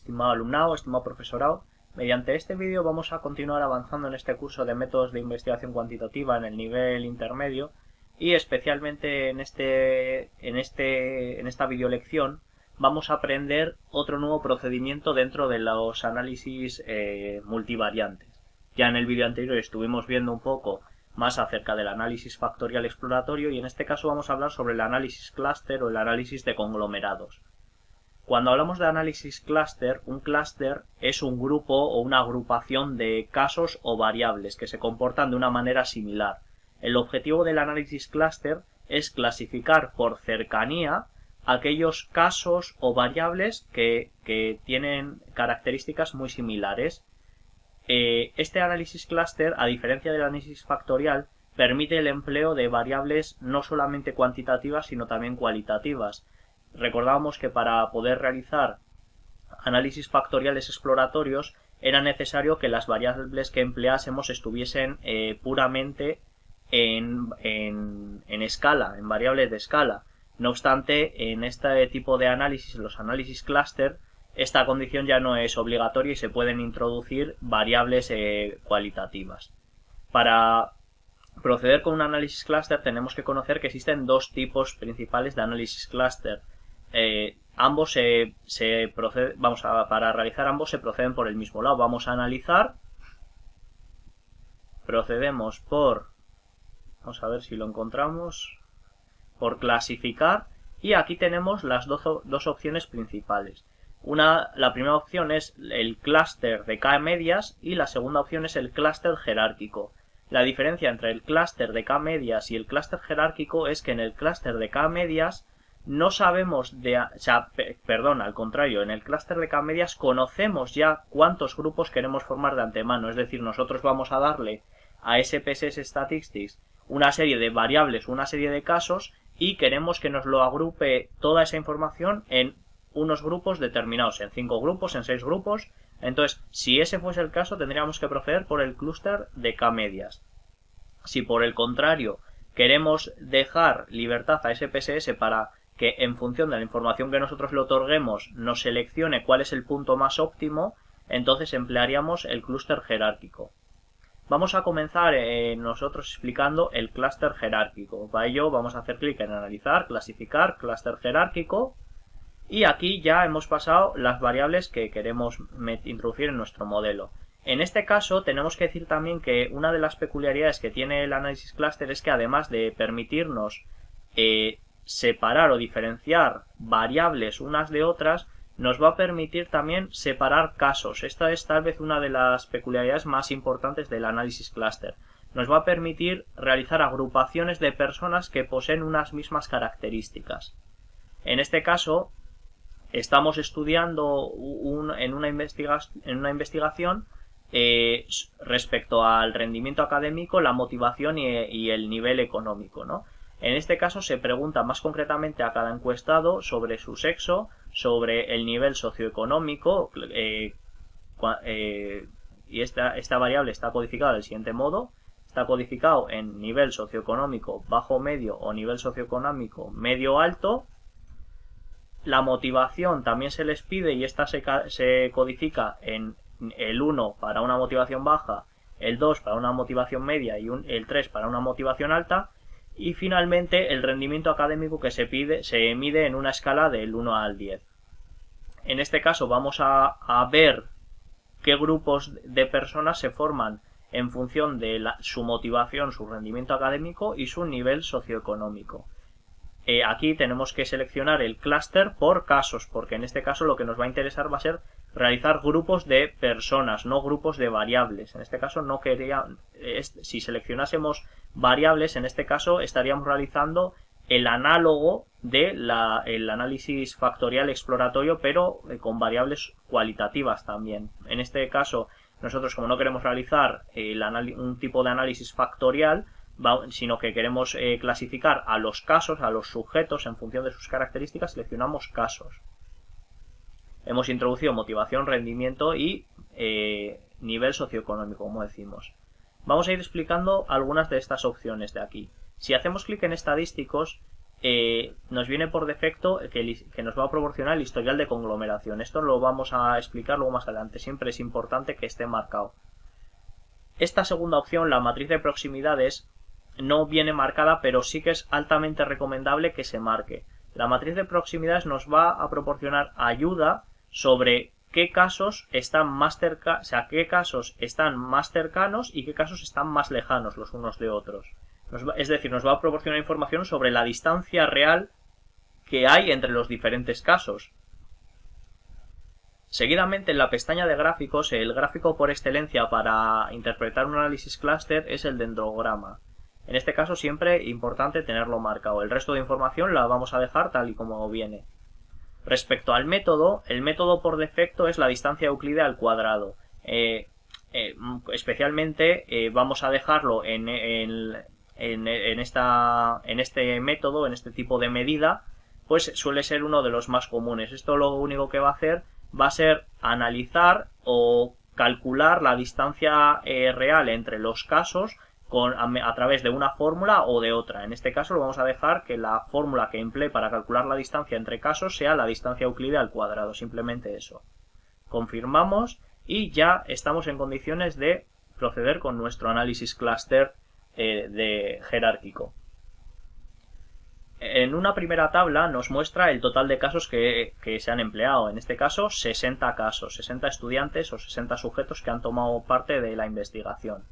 estimado alumnado, estimado profesorado. Mediante este vídeo vamos a continuar avanzando en este curso de métodos de investigación cuantitativa en el nivel intermedio y especialmente en esta videolección vamos a aprender otro nuevo procedimiento dentro de los análisis multivariantes. Ya en el vídeo anterior estuvimos viendo un poco más acerca del análisis factorial exploratorio y en este caso vamos a hablar sobre el análisis clúster o el análisis de conglomerados. Cuando hablamos de análisis clúster, un clúster es un grupo o una agrupación de casos o variables que se comportan de una manera similar. El objetivo del análisis clúster es clasificar por cercanía aquellos casos o variables que tienen características muy similares. Este análisis clúster, a diferencia del análisis factorial, permite el empleo de variables no solamente cuantitativas sino también cualitativas. Recordábamos que para poder realizar análisis factoriales exploratorios era necesario que las variables que empleásemos estuviesen puramente en escala, en variables de escala. No obstante, en este tipo de análisis, los análisis clúster, esta condición ya no es obligatoria y se pueden introducir variables cualitativas. Para proceder con un análisis clúster tenemos que conocer que existen dos tipos principales de análisis clúster. Para realizar ambos se proceden por el mismo lado. Vamos a analizar, procedemos por, vamos a ver si lo encontramos, por clasificar, y aquí tenemos las dos opciones principales. La primera opción es el clúster de K-medias y la segunda opción es el clúster jerárquico. La diferencia entre el clúster de K-medias y el clúster jerárquico es que en el clúster de K-medias no sabemos al contrario, en el clúster de K-medias conocemos ya cuántos grupos queremos formar de antemano, es decir, nosotros vamos a darle a SPSS Statistics una serie de variables, una serie de casos y queremos que nos lo agrupe toda esa información en unos grupos determinados, en 5 grupos, en 6 grupos. Entonces, si ese fuese el caso, tendríamos que proceder por el clúster de K-medias. Si por el contrario queremos dejar libertad a SPSS para que en función de la información que nosotros le otorguemos nos seleccione cuál es el punto más óptimo, entonces emplearíamos el clúster jerárquico. Vamos a comenzar nosotros explicando el clúster jerárquico. Para ello vamos a hacer clic en analizar, clasificar, clúster jerárquico, y aquí ya hemos pasado las variables que queremos introducir en nuestro modelo. En este caso tenemos que decir también que una de las peculiaridades que tiene el análisis clúster es que además de permitirnos separar o diferenciar variables unas de otras, nos va a permitir también separar casos. Esta es tal vez una de las peculiaridades más importantes del análisis clúster. Nos va a permitir realizar agrupaciones de personas que poseen unas mismas características. En este caso, estamos estudiando en una investigación respecto al rendimiento académico, la motivación y el nivel económico, ¿no? En este caso se pregunta más concretamente a cada encuestado sobre su sexo, sobre el nivel socioeconómico, y esta variable está codificada del siguiente modo. Está codificado en nivel socioeconómico bajo medio o nivel socioeconómico medio alto. La motivación también se les pide y esta se codifica en el 1 para una motivación baja, el 2 para una motivación media y el 3 para una motivación alta. Y finalmente el rendimiento académico que se mide en una escala del 1 al 10. En este caso vamos a ver qué grupos de personas se forman en función de su motivación, su rendimiento académico y su nivel socioeconómico. Aquí tenemos que seleccionar el clúster por casos, porque en este caso lo que nos va a interesar va a ser realizar grupos de personas, no grupos de variables. En este caso si seleccionásemos variables, en este caso estaríamos realizando el análogo del análisis factorial exploratorio, pero con variables cualitativas también. En este caso, nosotros como no queremos realizar un tipo de análisis factorial, sino que queremos clasificar a los casos, a los sujetos en función de sus características, seleccionamos casos. Hemos introducido motivación, rendimiento y nivel socioeconómico, como decimos. Vamos a ir explicando algunas de estas opciones de aquí. Si hacemos clic en estadísticos, nos viene por defecto que nos va a proporcionar el historial de conglomeración. Esto lo vamos a explicar luego más adelante. Siempre es importante que esté marcado. Esta segunda opción, la matriz de proximidades, no viene marcada, pero sí que es altamente recomendable que se marque. La matriz de proximidades nos va a proporcionar ayuda sobre qué casos están más qué casos están más cercanos y qué casos están más lejanos los unos de otros. Es decir, nos va a proporcionar información sobre la distancia real que hay entre los diferentes casos. Seguidamente, en la pestaña de gráficos, el gráfico por excelencia para interpretar un análisis clúster es el dendrograma. En este caso siempre importante tenerlo marcado. El resto de información la vamos a dejar tal y como viene. Respecto al método, el método por defecto es la distancia euclídea al cuadrado. Especialmente vamos a dejarlo en este método, en este tipo de medida, pues suele ser uno de los más comunes. Esto lo único que va a hacer va a ser analizar o calcular la distancia real entre los casos a través de una fórmula o de otra. En este caso lo vamos a dejar que la fórmula que emplee para calcular la distancia entre casos sea la distancia euclídea al cuadrado, simplemente eso. Confirmamos y ya estamos en condiciones de proceder con nuestro análisis clúster de jerárquico. En una primera tabla nos muestra el total de casos que se han empleado. En este caso 60 casos, 60 estudiantes o 60 sujetos que han tomado parte de la investigación.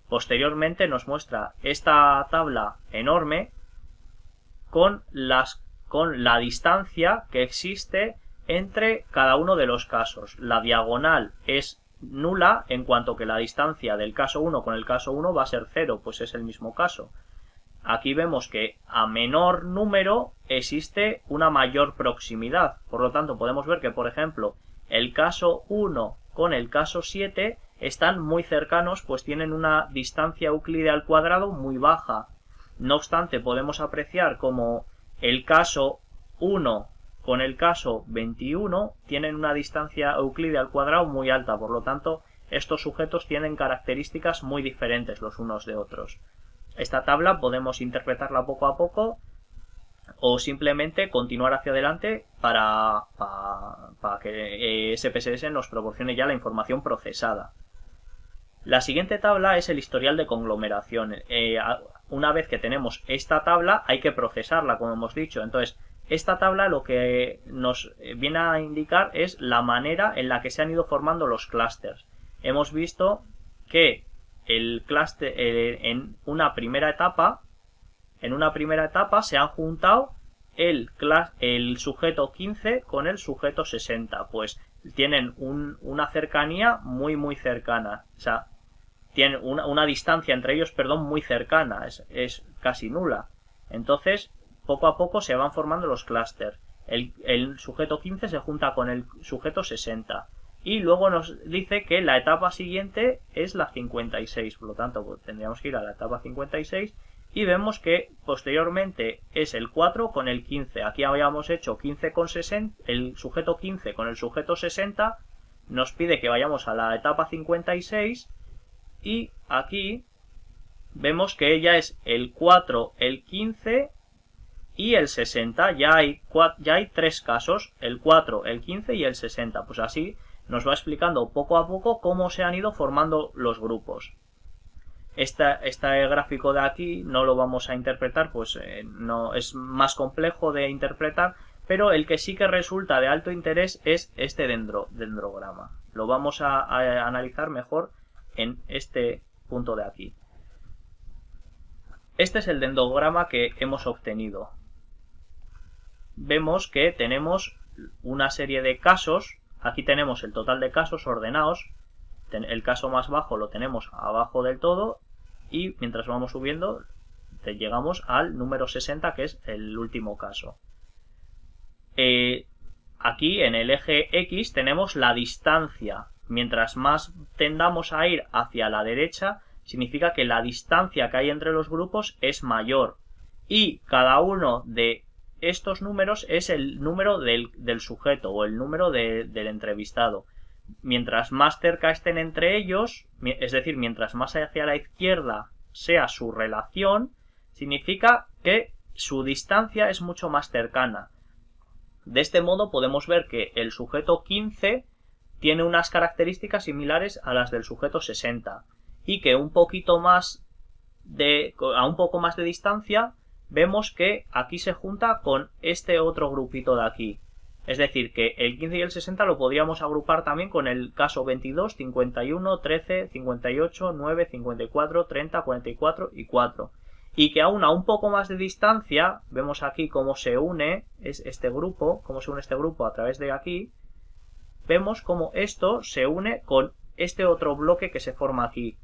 Posteriormente nos muestra esta tabla enorme con la distancia que existe entre cada uno de los casos. La diagonal es nula en cuanto que la distancia del caso 1 con el caso 1 va a ser 0, pues es el mismo caso. Aquí vemos que a menor número existe una mayor proximidad. Por lo tanto, podemos ver que, por ejemplo, el caso 1 con el caso 7 están muy cercanos, pues tienen una distancia euclídea al cuadrado muy baja. No obstante, podemos apreciar como el caso 1 con el caso 21 tienen una distancia euclídea al cuadrado muy alta. Por lo tanto, estos sujetos tienen características muy diferentes los unos de otros. Esta tabla podemos interpretarla poco a poco o simplemente continuar hacia adelante para que SPSS nos proporcione ya la información procesada. La siguiente tabla es el historial de conglomeración. Una vez que tenemos esta tabla hay que procesarla, como hemos dicho. Entonces, esta tabla lo que nos viene a indicar es la manera en la que se han ido formando los clústeres. Hemos visto que el clúster en una primera etapa se han juntado el sujeto 15 con el sujeto 60, pues tienen una cercanía muy cercana, o sea, tienen una distancia entre ellos, muy cercana, es casi nula. Entonces, poco a poco se van formando los clústeres. El sujeto 15 se junta con el sujeto 60. Y luego nos dice que la etapa siguiente es la 56, por lo tanto pues, tendríamos que ir a la etapa 56 y vemos que posteriormente es el 4 con el 15. Aquí habíamos hecho 15 con 60, el sujeto 15 con el sujeto 60, nos pide que vayamos a la etapa 56 y aquí vemos que ya es el 4, el 15 y el 60. Ya hay 3 casos, el 4, el 15 y el 60. Pues así nos va explicando poco a poco cómo se han ido formando los grupos. Este gráfico de aquí no lo vamos a interpretar, pues no es más complejo de interpretar, pero el que sí que resulta de alto interés es este dendrograma. Lo vamos a analizar mejor en este punto de aquí. Este es el dendrograma que hemos obtenido. Vemos que tenemos una serie de casos. Aquí tenemos el total de casos ordenados. El caso más bajo lo tenemos abajo del todo. Y mientras vamos subiendo, llegamos al número 60, que es el último caso. Aquí en el eje X tenemos la distancia. Mientras más tendamos a ir hacia la derecha, significa que la distancia que hay entre los grupos es mayor. Y cada uno de estos números es el número del sujeto o el número del entrevistado. Mientras más cerca estén entre ellos, es decir, mientras más hacia la izquierda sea su relación, significa que su distancia es mucho más cercana. De este modo podemos ver que el sujeto 15 tiene unas características similares a las del sujeto 60 y que a un poco más de distancia vemos que aquí se junta con este otro grupito de aquí. Es decir, que el 15 y el 60 lo podríamos agrupar también con el caso 22, 51, 13, 58, 9, 54, 30, 44 y 4. Y que aún a un poco más de distancia, vemos aquí cómo se une este grupo, a través de aquí. Vemos cómo esto se une con este otro bloque que se forma aquí.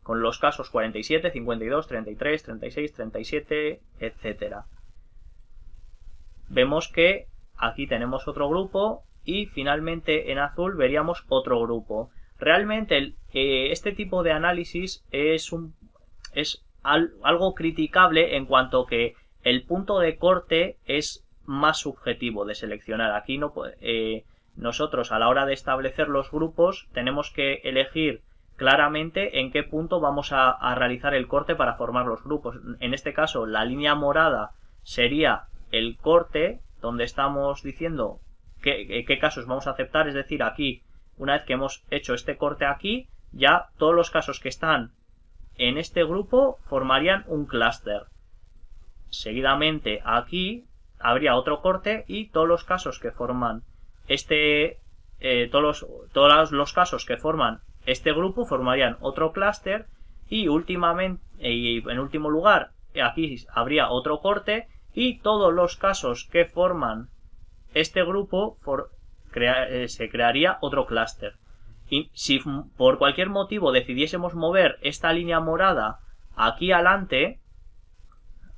Con los casos 47, 52, 33, 36, 37, etc. Vemos que aquí tenemos otro grupo y finalmente en azul veríamos otro grupo. Realmente este tipo de análisis es algo criticable en cuanto que el punto de corte es más subjetivo de seleccionar. Aquí nosotros a la hora de establecer los grupos tenemos que elegir claramente en qué punto vamos a realizar el corte para formar los grupos. En este caso la línea morada sería el corte, donde estamos diciendo qué casos vamos a aceptar, es decir, aquí, una vez que hemos hecho este corte aquí, ya todos los casos que están en este grupo formarían un clúster. Seguidamente aquí habría otro corte y todos los casos que forman todos los casos que forman este grupo formarían otro clúster y en último lugar aquí habría otro corte y todos los casos que forman este grupo se crearía otro clúster. Y si por cualquier motivo decidiésemos mover esta línea morada aquí adelante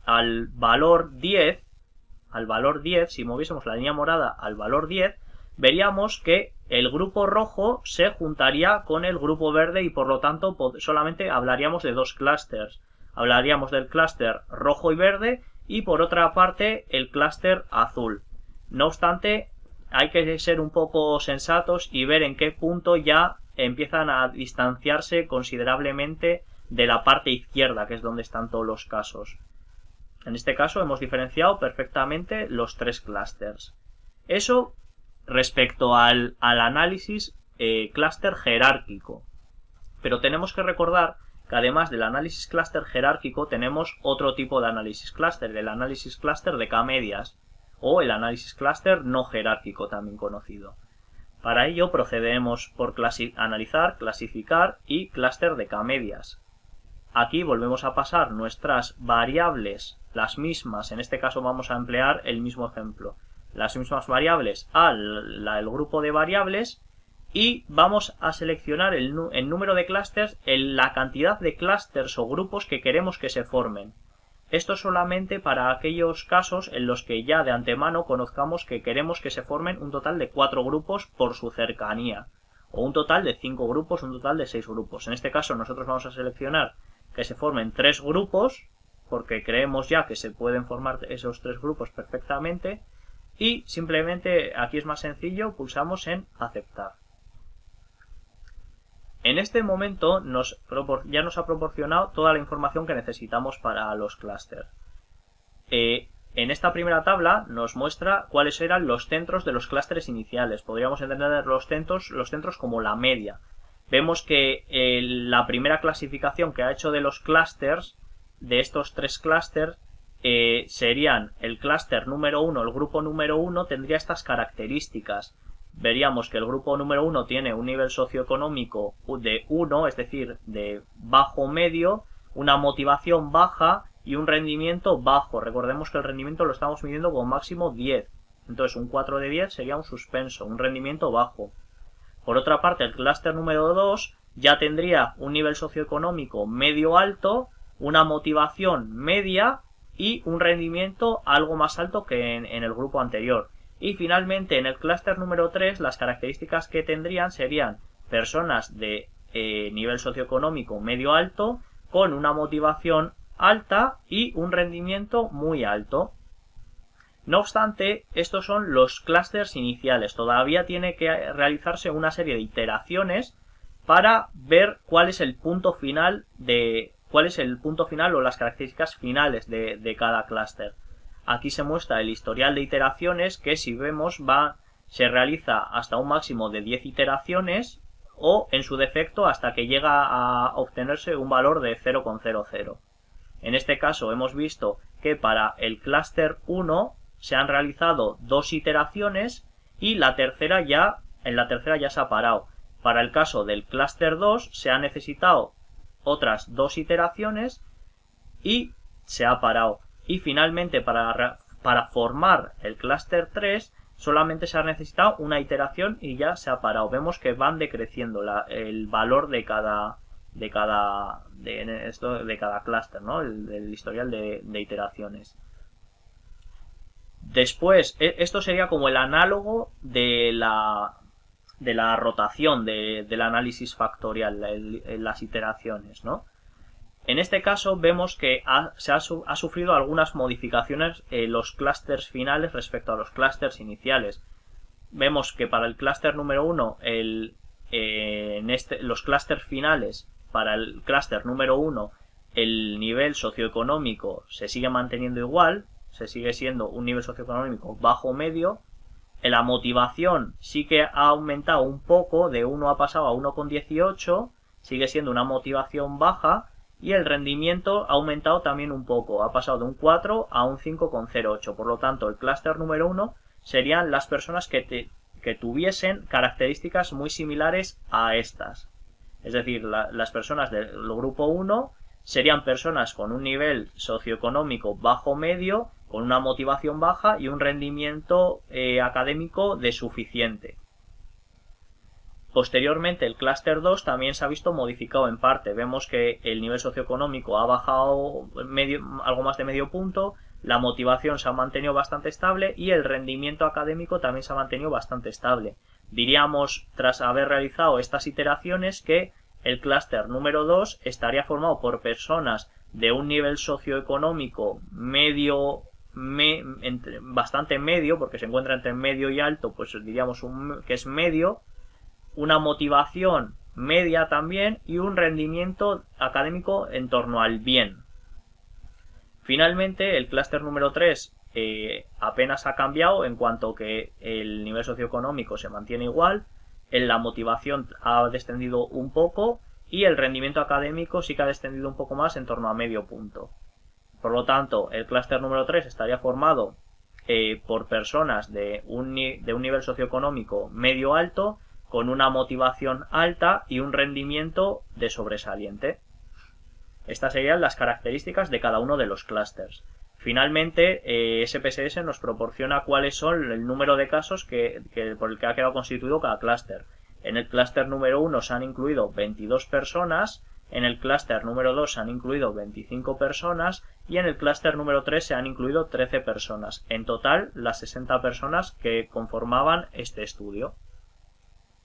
al valor 10, si moviésemos la línea morada al valor 10, veríamos que el grupo rojo se juntaría con el grupo verde y por lo tanto solamente hablaríamos de dos clústeres. Hablaríamos del clúster rojo y verde y por otra parte el clúster azul. No obstante, hay que ser un poco sensatos y ver en qué punto ya empiezan a distanciarse considerablemente de la parte izquierda, que es donde están todos los casos. En este caso hemos diferenciado perfectamente los tres clústeres. Eso respecto al análisis clúster jerárquico. Pero tenemos que recordar que además del análisis clúster jerárquico tenemos otro tipo de análisis clúster, el análisis clúster de K-medias o el análisis clúster no jerárquico también conocido. Para ello procedemos por analizar, clasificar y clúster de K-medias. Aquí volvemos a pasar nuestras variables, las mismas, en este caso vamos a emplear el mismo ejemplo, las mismas variables al grupo de variables y vamos a seleccionar el número de clústeres, la cantidad de clústeres o grupos que queremos que se formen. Esto solamente para aquellos casos en los que ya de antemano conozcamos que queremos que se formen un total de 4 grupos por su cercanía, o un total de 5 grupos, un total de 6 grupos. En este caso nosotros vamos a seleccionar que se formen 3 grupos, porque creemos ya que se pueden formar esos 3 grupos perfectamente, y simplemente aquí es más sencillo, pulsamos en aceptar. En este momento ya nos ha proporcionado toda la información que necesitamos para los clústeres. En esta primera tabla nos muestra cuáles eran los centros de los clústeres iniciales. Podríamos entender los centros como la media. Vemos que la primera clasificación que ha hecho de los clústeres, de estos 3 clústeres, serían el clúster número 1, el grupo número 1 tendría estas características. Veríamos que el grupo número 1 tiene un nivel socioeconómico de 1, es decir, de bajo medio, una motivación baja y un rendimiento bajo. Recordemos que el rendimiento lo estamos midiendo como máximo 10. Entonces un 4 de 10 sería un suspenso, un rendimiento bajo. Por otra parte, el clúster número 2 ya tendría un nivel socioeconómico medio alto, una motivación media y un rendimiento algo más alto que en el grupo anterior. Y finalmente en el clúster número 3 las características que tendrían serían personas de nivel socioeconómico medio alto con una motivación alta y un rendimiento muy alto. No obstante, estos son los clústeres iniciales. Todavía tiene que realizarse una serie de iteraciones para ver cuál es el punto final cuál es el punto final o las características finales de cada clúster. Aquí se muestra el historial de iteraciones que, si vemos, se realiza hasta un máximo de 10 iteraciones o, en su defecto, hasta que llega a obtenerse un valor de 0,00. En este caso hemos visto que para el clúster 1 se han realizado 2 iteraciones y en la tercera ya se ha parado. Para el caso del clúster 2 se han necesitado otras 2 iteraciones y se ha parado. Y finalmente para formar el clúster 3 solamente se ha necesitado una iteración y ya se ha parado. Vemos que van decreciendo el valor de cada clúster, ¿no? El historial de iteraciones. Después, esto sería como el análogo de la rotación del análisis factorial, las iteraciones, ¿no? En este caso vemos que ha sufrido algunas modificaciones los clústeres finales respecto a los clústeres iniciales. Vemos que para el clúster número 1, los clústeres finales, para el clúster número 1, el nivel socioeconómico se sigue manteniendo igual, se sigue siendo un nivel socioeconómico bajo o medio. La motivación sí que ha aumentado un poco, de 1 ha pasado a 1,18, sigue siendo una motivación baja. Y el rendimiento ha aumentado también un poco, ha pasado de un 4 a un 5,08. Por lo tanto, el clúster número 1 serían las personas que tuviesen características muy similares a estas. Es decir, las personas del grupo 1 serían personas con un nivel socioeconómico bajo-medio, con una motivación baja y un rendimiento académico de suficiente. Posteriormente, el clúster 2 también se ha visto modificado en parte. Vemos que el nivel socioeconómico ha bajado algo más de medio punto, la motivación se ha mantenido bastante estable y el rendimiento académico también se ha mantenido bastante estable. Diríamos, tras haber realizado estas iteraciones, que el clúster número 2 estaría formado por personas de un nivel socioeconómico medio, bastante medio, porque se encuentra entre medio y alto, pues diríamos que es medio, una motivación media también y un rendimiento académico en torno al bien. Finalmente, el clúster número 3 apenas ha cambiado en cuanto que el nivel socioeconómico se mantiene igual, la motivación ha descendido un poco y el rendimiento académico sí que ha descendido un poco más en torno a medio punto. Por lo tanto, el clúster número 3 estaría formado por personas de un nivel socioeconómico medio alto, con una motivación alta y un rendimiento de sobresaliente. Estas serían las características de cada uno de los clústeres. Finalmente, SPSS nos proporciona cuáles son el número de casos por el que ha quedado constituido cada clúster. En el clúster número 1 se han incluido 22 personas, en el clúster número 2 se han incluido 25 personas y en el clúster número 3 se han incluido 13 personas. En total, las 60 personas que conformaban este estudio.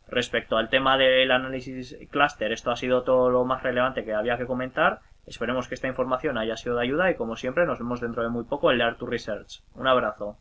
Respecto al tema del análisis clúster, esto ha sido todo lo más relevante que había que comentar. Esperemos que esta información haya sido de ayuda y, como siempre, nos vemos dentro de muy poco en Learn to Research. Un abrazo.